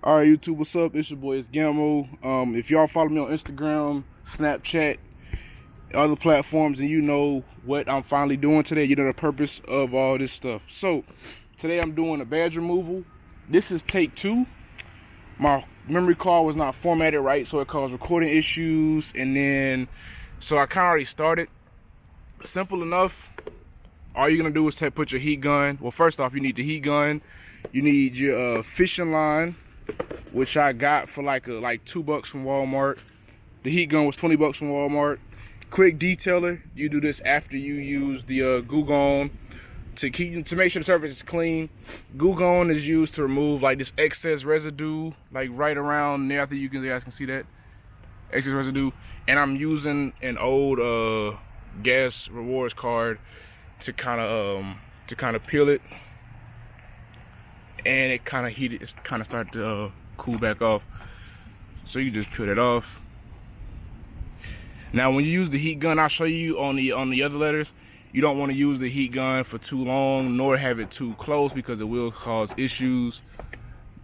All right, YouTube, what's up? It's your boy, itzGamo. If y'all follow me on Instagram, Snapchat, other platforms, and you know what I'm finally doing today, you know the purpose of all this stuff. So, today I'm doing a badge removal. This is take 2. My memory card was not formatted right, so it caused recording issues, and then, so I kind of already started. Simple enough. All you're gonna do is put your heat gun. Well, first off, you need the heat gun. You need your fishing line, which I got for like $2 from Walmart. The heat gun was $20 from Walmart. Quick detailer. You do this after you use the Goo Gone to make sure the surface is clean. Goo Gone is used to remove like this excess residue, like right around there. I think you guys can see that excess residue. And I'm using an old gas rewards card to kind of peel it. And it kind of heated, it kind of started to cool back off. So you just peel it off. Now when you use the heat gun, I'll show you on the other letters, you don't want to use the heat gun for too long, nor have it too close, because it will cause issues.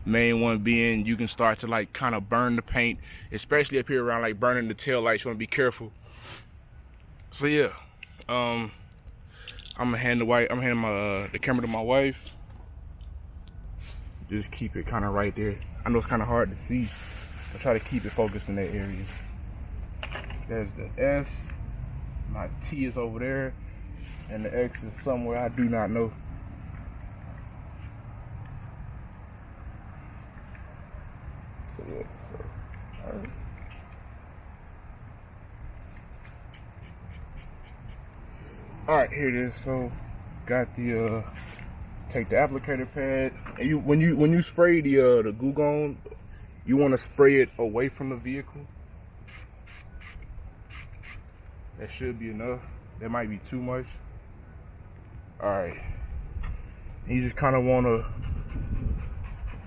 Main one being you can start to like kind of burn the paint, especially up here around like burning the tail lights. You want to be careful. So yeah, I'm gonna hand the camera to my wife. Just keep it kind of right there. I know it's kind of hard to see. I try to keep it focused in that area. There's the S. My T is over there. And the X is somewhere I do not know. So yeah, alright. Alright, here it is. So got the take the applicator pad, and when you spray the Goo Gone, you want to spray it away from the vehicle. That should be enough. That might be too much. All right, and you just kind of want to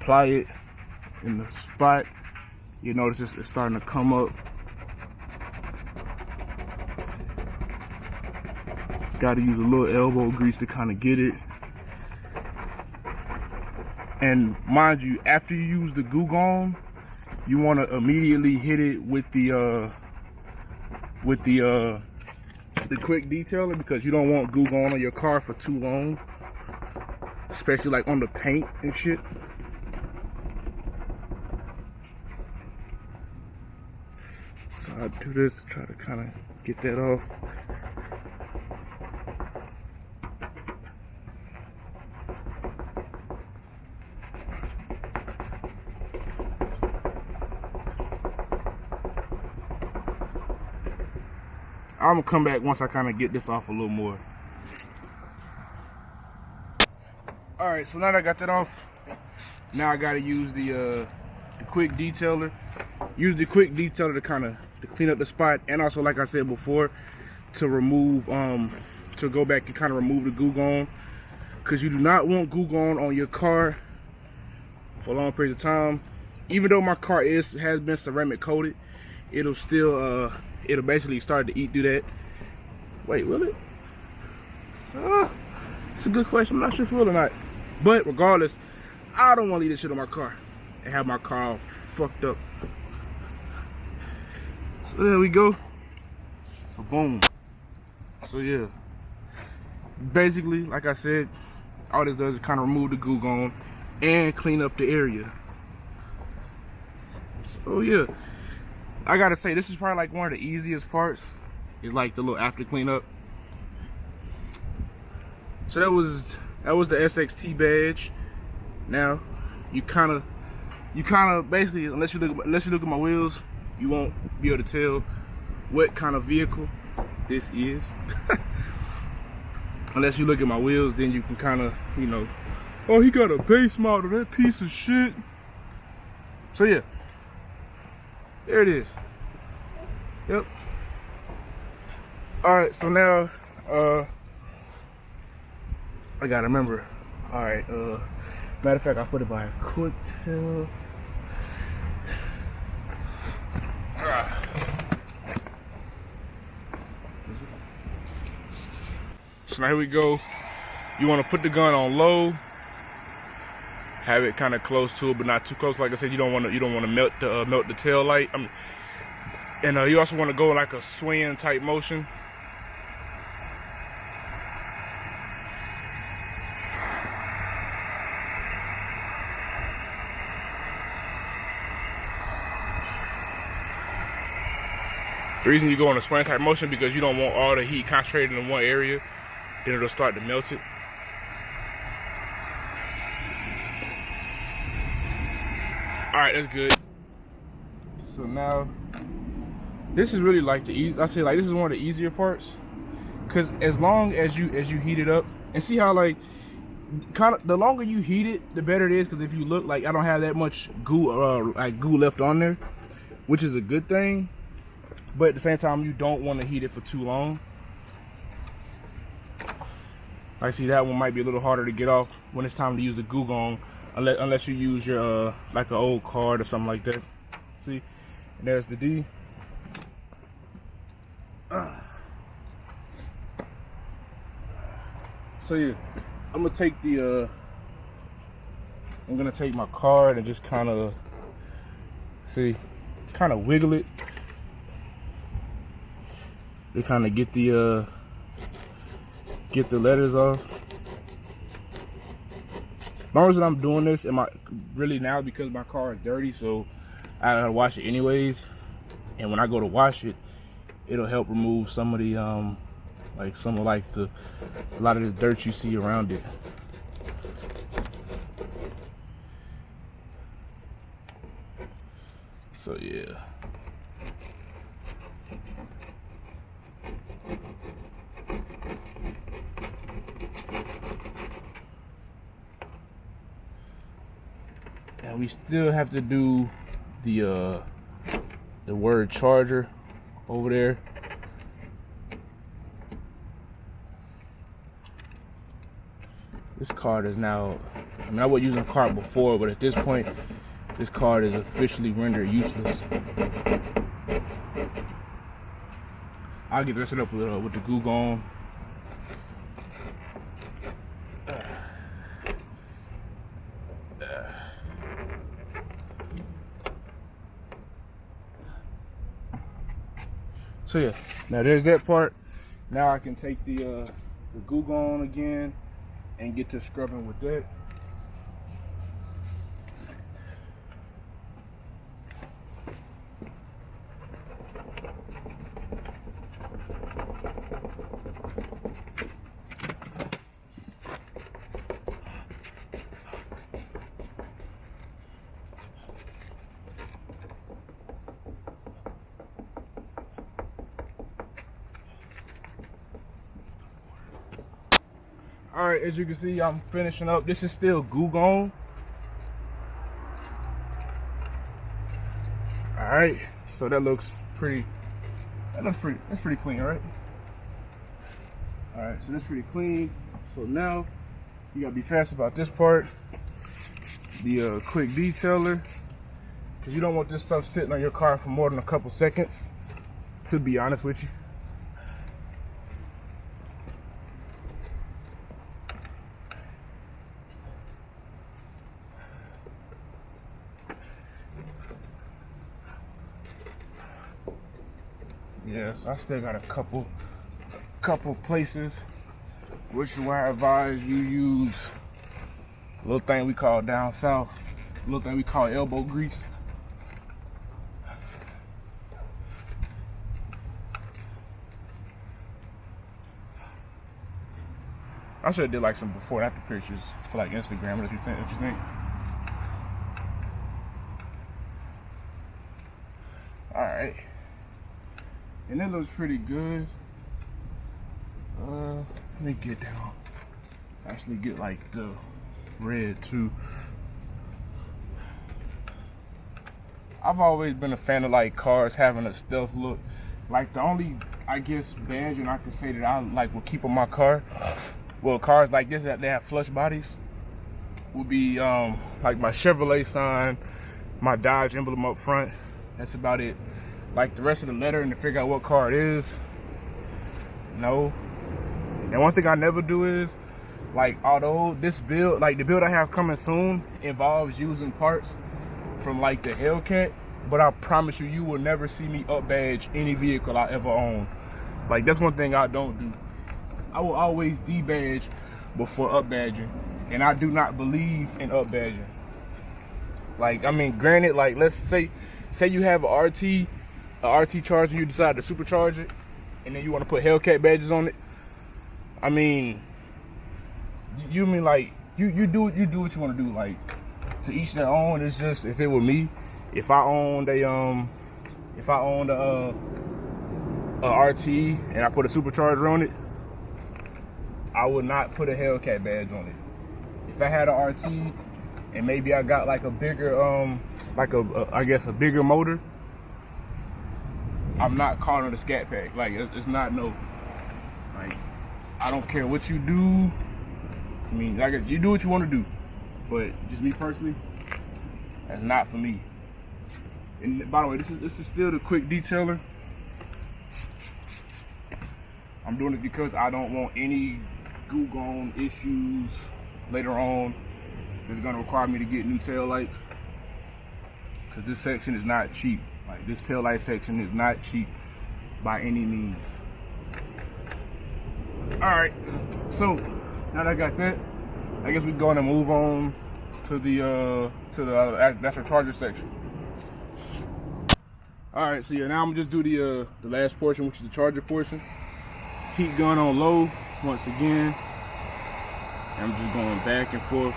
apply it in the spot. You notice it's starting to come up. Got to use a little elbow grease to kind of get it. And mind you, after you use the Goo Gone, you want to immediately hit it with the quick detailer, because you don't want Goo Gone on your car for too long, especially like on the paint and shit. So I do this to try to kind of get that off. I'm gonna come back once I kind of get this off a little more. All right, so now that I got that off, now I gotta use the quick detailer. Use the quick detailer to kind of clean up the spot, and also, like I said before, to remove to go back and kind of remove the Goo Gone, because you do not want Goo Gone on your car for a long period of time. Even though my car has been ceramic coated, it'll still it'll basically start to eat through that. Wait, will it? It's a good question. I'm not sure if it will or not. But regardless, I don't want to leave this shit on my car and have my car all fucked up. So there we go. So boom. So yeah. Basically, like I said, all this does is kind of remove the Goo Gone and clean up the area. So yeah. I gotta say, this is probably like one of the easiest parts. Is like the little after cleanup. So that was the SXT badge. Now you kind of basically, unless you look at my wheels, you won't be able to tell what kind of vehicle this is. Unless you look at my wheels, then you can kind of, you know, oh, he got a base model, that piece of shit. So yeah. There it is. Yep. Alright, so now I gotta remember. Alright, matter of fact, I put it by a quick tail. Alright. So now here we go. You wanna put the gun on low. Have it kind of close to it, but not too close. Like I said, you don't want to melt the tail light. And you also want to go like a swing type motion. The reason you go on a swing type motion because you don't want all the heat concentrated in one area, then it'll start to melt it. All right, that's good. So now, this is really like the easy. I say like this is one of the easier parts, because as long as you heat it up and see how like kind of the longer you heat it, the better it is. Because if you look, like I don't have that much goo goo left on there, which is a good thing. But at the same time, you don't want to heat it for too long. I see that one might be a little harder to get off when it's time to use the goo gone. Unless you use your like an old card or something like that. See, and there's the D. So yeah, I'm gonna take my card and just kind of wiggle it to kind of get the letters off. The only reason I'm doing this, because my car is dirty, so I gotta wash it anyways. And when I go to wash it, it'll help remove some of the a lot of this dirt you see around it. So yeah. And we still have to do the word charger over there. This card is now, I wasn't using a card before, but at this point, this card is officially rendered useless. I'll get this up with the goo gone. So yeah, now there's that part. Now I can take the goo gone again and get to scrubbing with that. All right, as you can see, I'm finishing up. This is still goo gone. All right, so that's pretty clean, right? All right, so that's pretty clean. So now you gotta be fast about this part, the quick detailer, because you don't want this stuff sitting on your car for more than a couple seconds, to be honest with you. Yes, I still got a couple places, which is why I advise you use a little thing we call down south, a little thing we call elbow grease. I should have did like some before and after pictures for like Instagram. What you think? All right. And it looks pretty good. Let me get down. Actually get like the red too. I've always been a fan of like cars having a stealth look. Like the only, I guess, badging I can say that I like will keep on my car. Well, cars like this that they have flush bodies will be like my Chevrolet sign, my Dodge emblem up front. That's about it. Like the rest of the letter and to figure out what car it is, no. And one thing I never do is Like, although this build, like the build I have coming soon, involves using parts from like the Hellcat, but I promise you, you will never see me up badge any vehicle I ever own. Like, that's one thing I don't do. I will always debadge before up badging, and I do not believe in up badging. Like, I mean, granted, like, let's say you have a RT charge and you decide to supercharge it, and then you want to put Hellcat badges on it. I mean, you mean like you do what you want to do. Like, to each their own. It's just, if it were me, if I owned a RT and I put a supercharger on it, I would not put a Hellcat badge on it. If I had a RT and maybe I got like a bigger I guess a bigger motor, I'm not calling it a scat pack. Like, it's not, no. Like, I don't care what you do. I mean, like, you do what you want to do, but just me personally, that's not for me. And by the way, this is still the quick detailer. I'm doing it because I don't want any goo-gone issues later on. It's gonna require me to get new tail lights, because this section is not cheap. Like, this tail light section is not cheap by any means. All right, so now that I got that, I guess we're going to move on to the actual charger section. All right, so yeah, now I'm gonna just do the last portion, which is the charger portion. Heat gun on low once again. I'm just going back and forth.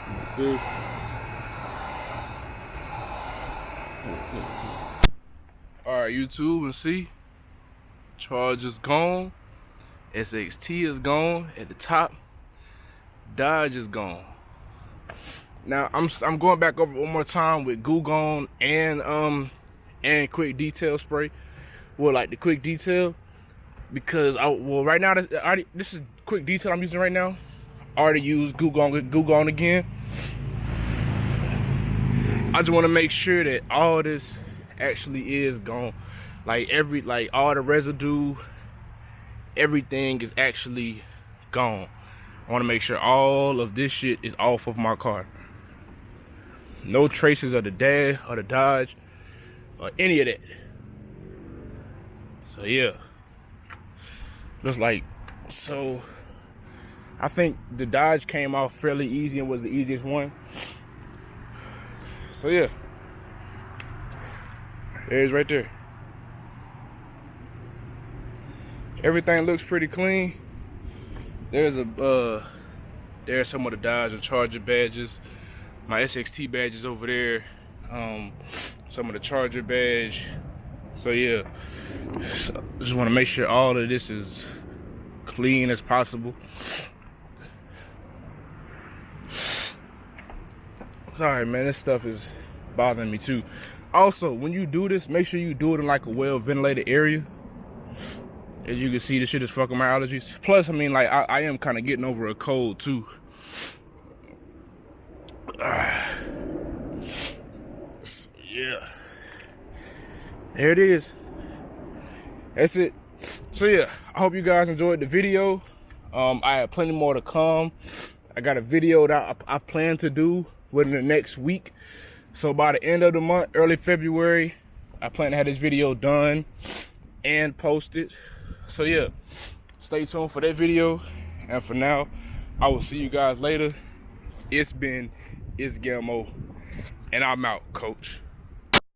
Like this. All right, YouTube, and see, charge is gone, SXT is gone at the top, Dodge is gone. Now I'm going back over one more time with Goo Gone and quick detail spray. Well, like the quick detail, because right now this is quick detail I'm using right now. I already used Goo Gone again. I just want to make sure that all this actually is gone. Like, all the residue, everything is actually gone. I want to make sure all of this shit is off of my car. No traces of the dash or the Dodge or any of that. So yeah, just like, so I think the Dodge came off fairly easy and was the easiest one. So yeah, there's right there. Everything looks pretty clean. There's some of the Dodge and Charger badges. My SXT badges over there. Some of the Charger badge. So yeah, so just want to make sure all of this is clean as possible. Sorry, man, this stuff is bothering me too. Also, when you do this, make sure you do it in like a well-ventilated area. As you can see, this shit is fucking my allergies. Plus, I mean, like, I am kind of getting over a cold too. Yeah, there it is. That's it. So yeah, I hope you guys enjoyed the video. I have plenty more to come. I got a video that I plan to do within the next week. So by the end of the month, early February, I plan to have this video done and posted. So yeah, stay tuned for that video. And for now, I will see you guys later. It's been itzGamo, and I'm out, coach.